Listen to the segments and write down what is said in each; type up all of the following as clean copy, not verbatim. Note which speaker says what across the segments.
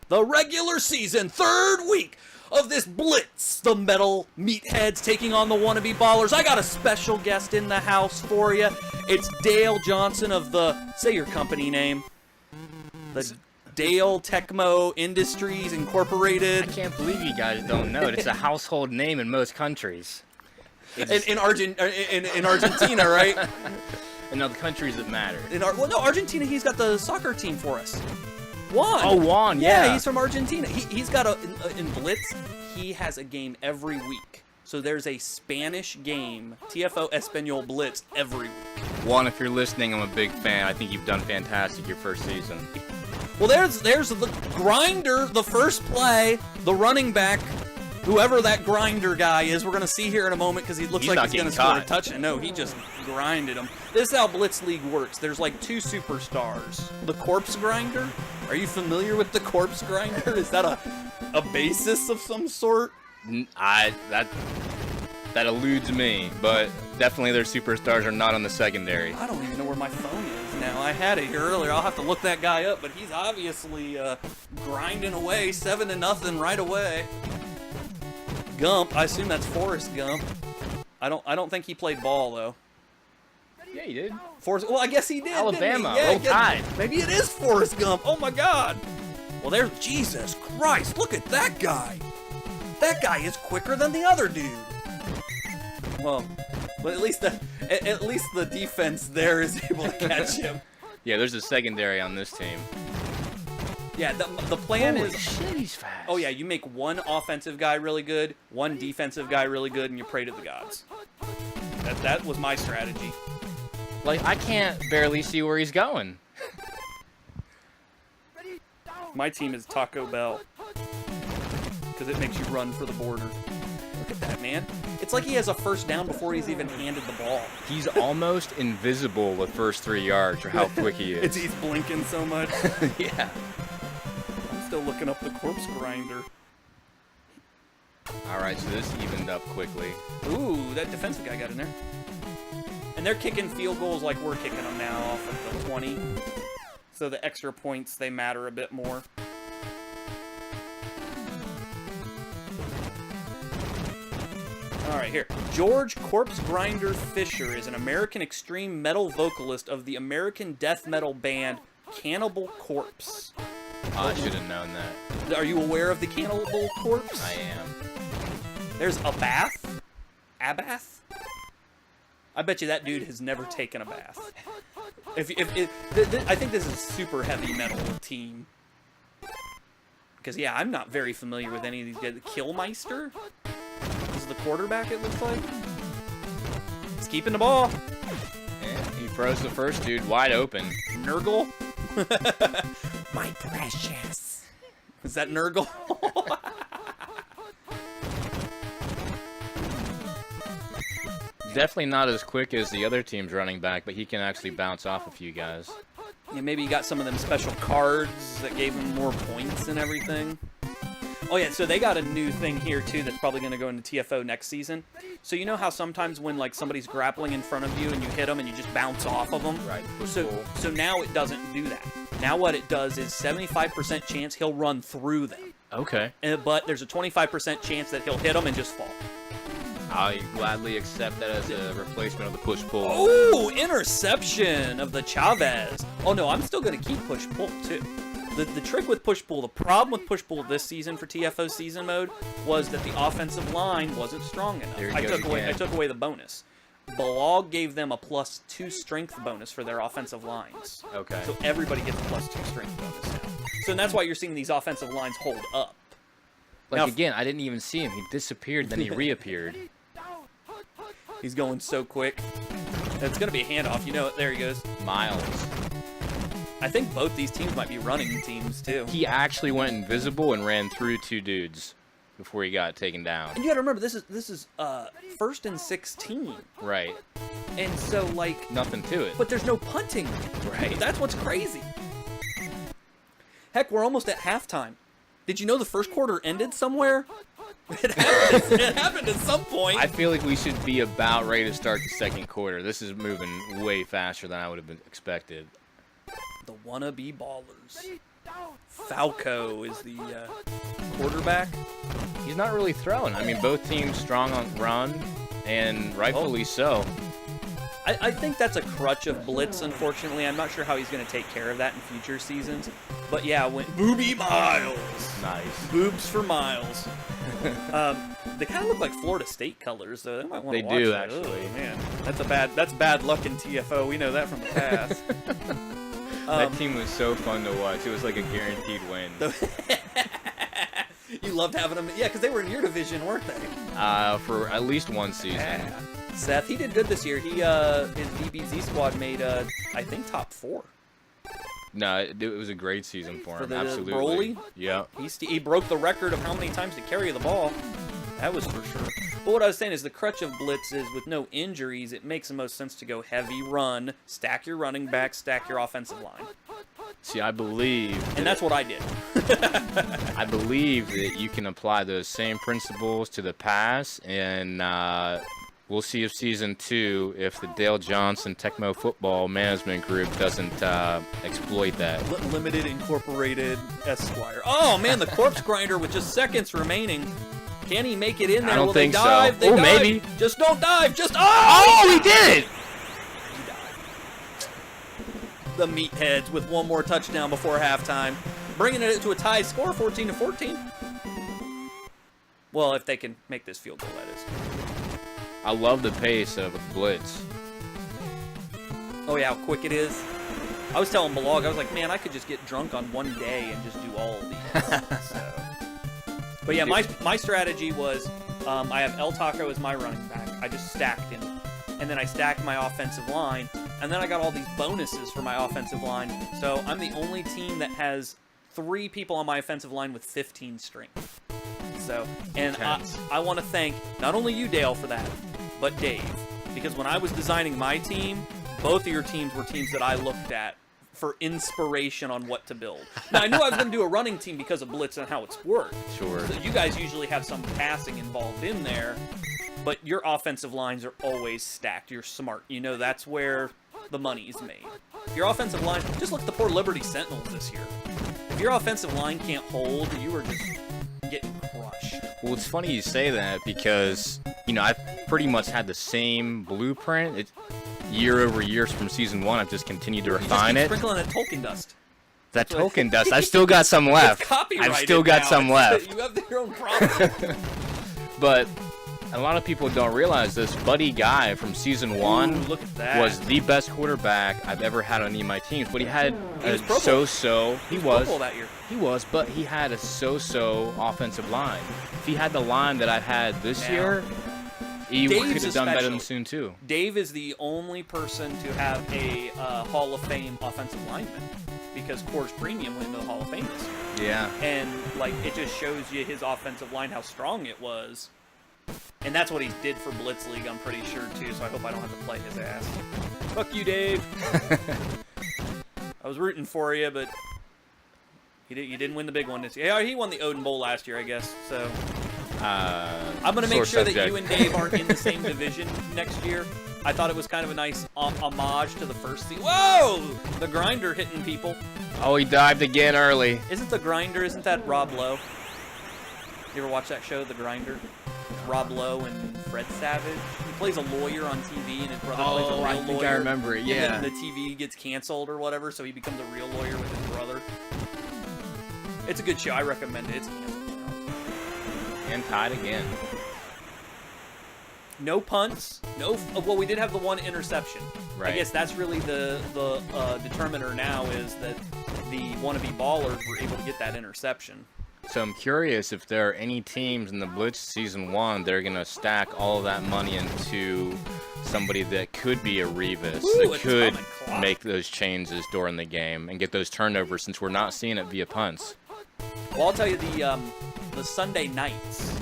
Speaker 1: the regular season, 3rd week of this Blitz. The Metal Meatheads taking on the Wannabe Ballers. I got a special guest in the house for you. It's Dale Johnson of the, say your company name. The Dale Tecmo Industries Incorporated.
Speaker 2: I can't believe you guys don't know it. It's a household name in most countries.
Speaker 1: In Argentina, right?
Speaker 2: In other countries that matter.
Speaker 1: Well, no, Argentina, he's got the soccer team for us. Juan.
Speaker 2: Oh, Juan, yeah.
Speaker 1: He's from Argentina. He's got in Blitz, he has a game every week. So there's a Spanish game, TFO Espanol Blitz, every week.
Speaker 2: Juan, if you're listening, I'm a big fan. I think you've done fantastic your first season.
Speaker 1: Well, there's the grinder, the first play, the running back, whoever that grinder guy is. We're going to see here in a moment because he looks like he's going to score a touchdown. No, he just grinded him. This is how Blitz League works. There's like 2 superstars. The corpse grinder. Are you familiar with the corpse grinder? Is that a basis of some sort?
Speaker 2: That eludes me, but definitely their superstars are not on the secondary.
Speaker 1: I don't even know where my phone is now. I had it here earlier. I'll have to look that guy up, but he's obviously grinding away 7-0 right away. Gump, I assume that's Forrest Gump. I don't think he played ball though.
Speaker 2: Yeah, he did.
Speaker 1: Forrest, well, I guess he did.
Speaker 2: Alabama,
Speaker 1: didn't he?
Speaker 2: Roll Tide.
Speaker 1: Maybe it is Forrest Gump. Oh my God. Well, there's Jesus Christ. Look at that guy. That guy is quicker than the other dude. Well, but at least the defense there is able to catch him.
Speaker 2: Yeah, there's a secondary on this team.
Speaker 1: Yeah, the plan
Speaker 2: Holy
Speaker 1: is.
Speaker 2: Shit, he's fast.
Speaker 1: Oh yeah, you make one offensive guy really good, one defensive guy really good, and you pray to the gods. That was my strategy.
Speaker 2: Like, I can't barely see where he's going.
Speaker 1: My team is Taco Bell because it makes you run for the border. Look at that, man. It's like he has a first down before he's even handed the ball.
Speaker 2: He's almost invisible the first 3 yards for how quick he is.
Speaker 1: He's blinking so much.
Speaker 2: Yeah.
Speaker 1: I'm still looking up the corpse grinder.
Speaker 2: All right, so this evened up quickly.
Speaker 1: Ooh, that defensive guy got in there. And they're kicking field goals like we're kicking them now off of the 20. So the extra points, they matter a bit more. All right, here. George Corpse Grinder Fisher is an American extreme metal vocalist of the American death metal band Cannibal Corpse.
Speaker 2: I should have known that.
Speaker 1: Are you aware of the Cannibal Corpse?
Speaker 2: I am.
Speaker 1: There's Abath. Abath? I bet you that dude has never taken a bath. I think this is a super heavy metal team. Because, yeah, I'm not very familiar with any of these guys. Killmeister? This is the quarterback, it looks like. He's keeping the ball.
Speaker 2: Yeah, he throws the first dude wide open.
Speaker 1: Nurgle? My precious. Is that Nurgle?
Speaker 2: Definitely not as quick as the other team's running back, but he can actually bounce off a few guys.
Speaker 1: Yeah, maybe he got some of them special cards that gave him more points and everything. Oh yeah, so they got a new thing here too that's probably going to go into TFO next season. So you know how sometimes when like somebody's grappling in front of you and you hit them and you just bounce off of them?
Speaker 2: Right.
Speaker 1: So now it doesn't do that. Now what it does is 75% chance he'll run through them.
Speaker 2: Okay.
Speaker 1: But there's a 25% chance that he'll hit them and just fall.
Speaker 2: I gladly accept that as a replacement of the push-pull.
Speaker 1: Oh, interception of the Chavez. Oh no, I'm still going to keep push-pull too. The trick with push-pull, the problem with push-pull this season for TFO season mode was that the offensive line wasn't strong enough. I took away the bonus. Balog gave them a +2 strength bonus for their offensive lines.
Speaker 2: Okay.
Speaker 1: So everybody gets a +2 strength bonus now. So that's why you're seeing these offensive lines hold up.
Speaker 2: Like,
Speaker 1: now,
Speaker 2: again, I didn't even see him. He disappeared, then he reappeared.
Speaker 1: He's going so quick. It's going to be a handoff. You know it. There he goes.
Speaker 2: Miles.
Speaker 1: I think both these teams might be running teams, too.
Speaker 2: He actually went invisible and ran through 2 dudes before he got taken down.
Speaker 1: And you got to remember, this is 1st and 16.
Speaker 2: Right.
Speaker 1: And so, like...
Speaker 2: Nothing to it.
Speaker 1: But there's no punting.
Speaker 2: Right.
Speaker 1: That's what's crazy. Heck, we're almost at halftime. Did you know the first quarter ended somewhere? It happened at some point.
Speaker 2: I feel like we should be about ready to start the second quarter. This is moving way faster than I would have expected.
Speaker 1: The Wannabe Ballers. Falco is the quarterback.
Speaker 2: He's not really throwing. I mean, both teams strong on run, and rightfully so.
Speaker 1: I think that's a crutch of Blitz, unfortunately. I'm not sure how he's going to take care of that in future seasons. But yeah, when Booby Miles.
Speaker 2: Nice.
Speaker 1: Boobs for Miles. They kind of look like Florida State colors, though. They might want to watch
Speaker 2: do,
Speaker 1: that.
Speaker 2: actually.
Speaker 1: Oh, man, that's bad luck in TFO. We know that from the past.
Speaker 2: That team was so fun to watch. It was like a guaranteed win.
Speaker 1: You loved having them. Yeah, because they were in your division, weren't they?
Speaker 2: For at least one season.
Speaker 1: Yeah. Seth, he did good this year. He, his DBZ squad made, I think, top 4.
Speaker 2: No, it was a great season for him.
Speaker 1: The
Speaker 2: Absolutely.
Speaker 1: Broly?
Speaker 2: Yeah.
Speaker 1: He broke the record of how many times to carry the ball. That was for sure. But what I was saying is the crutch of Blitz is with no injuries, it makes the most sense to go heavy run, stack your running back, stack your offensive line.
Speaker 2: See, I believe...
Speaker 1: And that's what I did.
Speaker 2: I believe that you can apply those same principles to the pass, and we'll see if Season 2, if the Dale Johnson Tecmo Football Management Group doesn't exploit that.
Speaker 1: Limited Incorporated Esquire. Oh, man, the Corpse Grinder with just seconds remaining. Can he make it in there?
Speaker 2: I don't think
Speaker 1: so.
Speaker 2: Oh, maybe.
Speaker 1: Just don't dive. Just
Speaker 2: he did!
Speaker 1: He died. The Meatheads with one more touchdown before halftime, bringing it to a tie score, 14-14. Well, if they can make this field goal, that is.
Speaker 2: I love the pace of Blitz.
Speaker 1: Oh yeah, how quick it is. I was telling Balog, I was like, man, I could just get drunk on one day and just do all of these. So. But yeah, my strategy was I have El Taco as my running back. I just stacked him. And then I stacked my offensive line. And then I got all these bonuses for my offensive line. So I'm the only team that has 3 people on my offensive line with 15 strength. So, and I want to thank not only you, Dale, for that, but Dave. Because when I was designing my team, both of your teams were teams that I looked at for inspiration on what to build. Now, I knew I was going to do a running team because of Blitz and how it's worked.
Speaker 2: Sure.
Speaker 1: So you guys usually have some passing involved in there, but your offensive lines are always stacked. You're smart. You know that's where the money is made. Your offensive line, just look at the poor Liberty Sentinels this year. If your offensive line can't hold, you are just getting crushed.
Speaker 2: Well, it's funny you say that because, you know, I've pretty much had the same blueprint. Year over year from Season 1, I've just continued to refine it.
Speaker 1: Sprinkling that Tolkien dust.
Speaker 2: That Tolkien dust. I've still got some left.
Speaker 1: It's copyrighted
Speaker 2: I've still got some left.
Speaker 1: You have your own problem.
Speaker 2: But a lot of people don't realize this. Buddy Guy from Season 1
Speaker 1: look at that.
Speaker 2: Was the best quarterback I've ever had on any of my teams. But he had a
Speaker 1: so-so.
Speaker 2: He was.
Speaker 1: That year.
Speaker 2: He was, but he had a so-so offensive line. If he had the line that I've had this year, he could have done better than soon too.
Speaker 1: Dave is the only person to have a Hall of Fame offensive lineman because Coors Premium went into the Hall of Fame this year.
Speaker 2: Yeah.
Speaker 1: And like it just shows you his offensive line, how strong it was. And that's what he did for Blitz League, I'm pretty sure too, so I hope I don't have to play his ass. Fuck you, Dave. I was rooting for you, but you didn't win the big one this year. Yeah, he won the Odin Bowl last year, I guess, so... I'm going to make sure that you and Dave aren't in the same division next year. I thought it was kind of a nice homage to the first season. Whoa! The Grinder hitting people.
Speaker 2: Oh, he dived again early.
Speaker 1: Isn't that Rob Lowe? You ever watch that show, The Grinder? Rob Lowe and Fred Savage. He plays a lawyer on TV, and his brother plays a real lawyer.
Speaker 2: I think I remember it, yeah.
Speaker 1: And then the TV gets canceled or whatever, so he becomes a real lawyer with his brother. It's a good show. I recommend it. It's canceled.
Speaker 2: And tied again.
Speaker 1: No punts. Well, we did have the one interception.
Speaker 2: Right.
Speaker 1: I guess that's really the determiner now is that the wannabe ballers were able to get that interception.
Speaker 2: So I'm curious if there are any teams in the Blitz Season 1 that are going to stack all of that money into somebody that could be a Revis, that could make those changes during the game and get those turnovers since we're not seeing it via punts.
Speaker 1: Well, I'll tell you, the Sunday nights,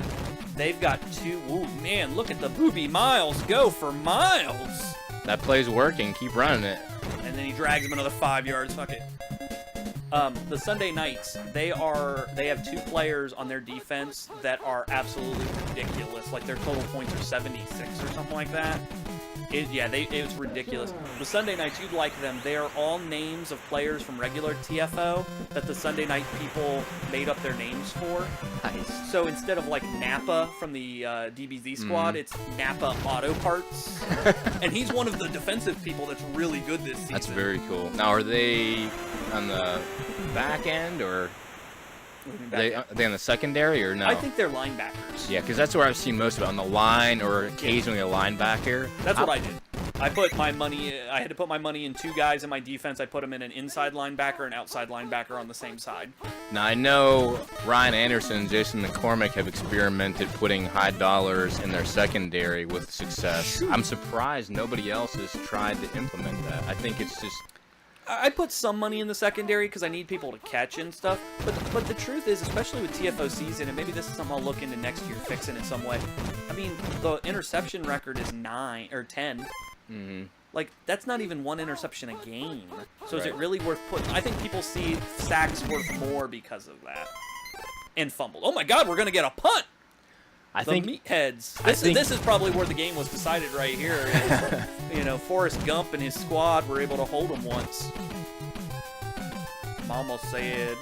Speaker 1: they've got 2... Ooh, man, look at the Booby Miles go for Miles.
Speaker 2: That play's working. Keep running it.
Speaker 1: And then he drags him another 5 yards. Fuck it. The Sunday nights, they have 2 players on their defense that are absolutely ridiculous. Like, their total points are 76 or something like that. It was ridiculous. The Sunday nights, you'd like them. They are all names of players from regular TFO that the Sunday night people made up their names for.
Speaker 2: Nice.
Speaker 1: So instead of like Napa from the DBZ squad, it's Napa Auto Parts. And he's one of the defensive people that's really good this season.
Speaker 2: That's very cool. Now, are they on the back end or are they on the secondary or no?
Speaker 1: I think they're linebackers.
Speaker 2: Yeah, because that's where I've seen most of it, on the line or occasionally a linebacker.
Speaker 1: That's what I did. I put my money. I had to put my money in two guys in my defense. I put them in an inside linebacker and outside linebacker on the same side.
Speaker 2: Now I know Ryan Anderson and Jason McCormick have experimented putting high dollars in their secondary with success. I'm surprised nobody else has tried to implement that. I think it's just.
Speaker 1: I put some money in the secondary because I need people to catch and stuff. But the truth is, especially with TFO season, and maybe this is something I'll look into next year, fixing it some way. I mean, the interception record is 9 or 10.
Speaker 2: Mm-hmm.
Speaker 1: Like, that's not even one interception a game. So is it really worth putting? I think people see sacks worth more because of that. And fumbled. Oh my God, we're gonna get a punt.
Speaker 2: I think
Speaker 1: Meatheads. This is probably where the game was decided right here. You know, Forrest Gump and his squad were able to hold him once. Mama said,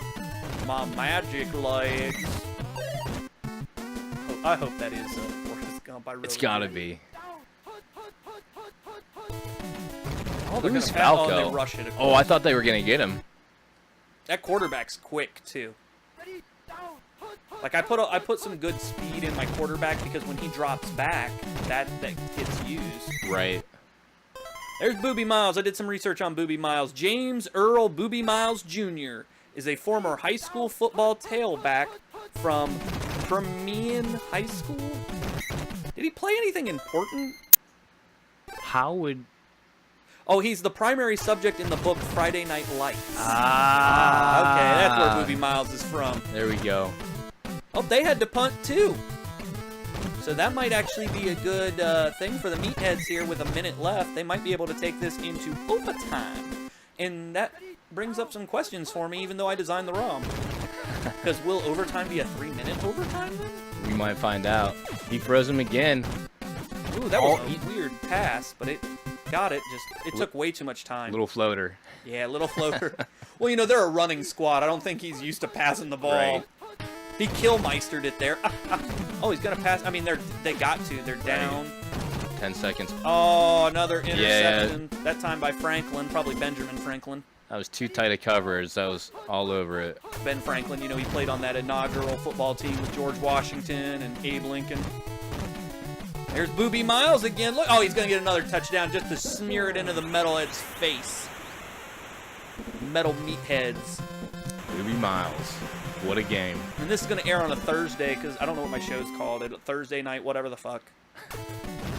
Speaker 1: "My magic legs." I hope that is Forrest Gump.
Speaker 2: It's gotta be.
Speaker 1: Oh, they're
Speaker 2: Who's
Speaker 1: gonna
Speaker 2: Falco?
Speaker 1: Oh, they rush it.
Speaker 2: Oh, I thought they were gonna get him.
Speaker 1: That quarterback's quick too. Like I put some good speed in my quarterback because when he drops back, that gets used.
Speaker 2: Right.
Speaker 1: There's Booby Miles. I did some research on Booby Miles. James Earl Booby Miles Jr. is a former high school football tailback from Permian High School. Did he play anything important?
Speaker 2: How would...
Speaker 1: Oh, he's the primary subject in the book Friday Night Lights.
Speaker 2: Okay,
Speaker 1: that's where Booby Miles is from.
Speaker 2: There we go.
Speaker 1: Oh, they had to punt too. So that might actually be a good thing for the Meatheads here with a minute left. They might be able to take this into overtime. And that brings up some questions for me, even though I designed the ROM. Because will overtime be a 3-minute overtime then?
Speaker 2: We might find out. He froze him again.
Speaker 1: Ooh, that was a weird pass, but it got it. It took way too much time.
Speaker 2: Little floater.
Speaker 1: Yeah, little floater. Well, you know, they're a running squad. I don't think he's used to passing the ball.
Speaker 2: Right.
Speaker 1: He kill-meistered it there. Oh, he's going to pass. I mean, they got to. They're down.
Speaker 2: 10 seconds.
Speaker 1: Oh, another interception.
Speaker 2: Yeah.
Speaker 1: That time by Franklin, probably Benjamin Franklin.
Speaker 2: That was too tight a coverage. That was all over it.
Speaker 1: Ben Franklin, you know, he played on that inaugural football team with George Washington and Abe Lincoln. There's Booby Miles again. Look, oh, he's going to get another touchdown just to smear it into the Metalhead's face. Metal Meatheads.
Speaker 2: Booby Miles. What a game.
Speaker 1: And this is going to air on a Thursday because I don't know what my show's called. Thursday night, whatever the fuck.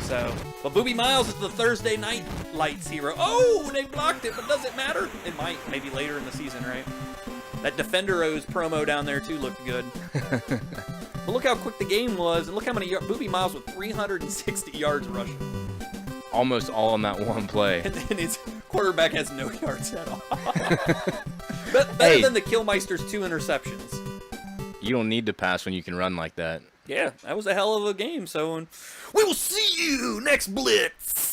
Speaker 1: So, but Booby Miles is the Thursday night lights hero. Oh, they blocked it, but does it matter? It might, maybe later in the season, right? That Defenderos promo down there too looked good. But look how quick the game was, and look how many Booby Miles with 360 yards rushing.
Speaker 2: Almost all on that one play.
Speaker 1: And then his quarterback has no yards at all. Better than the Killmeister's 2 interceptions.
Speaker 2: You don't need to pass when you can run like that.
Speaker 1: Yeah, that was a hell of a game. So we will see you next Blitz.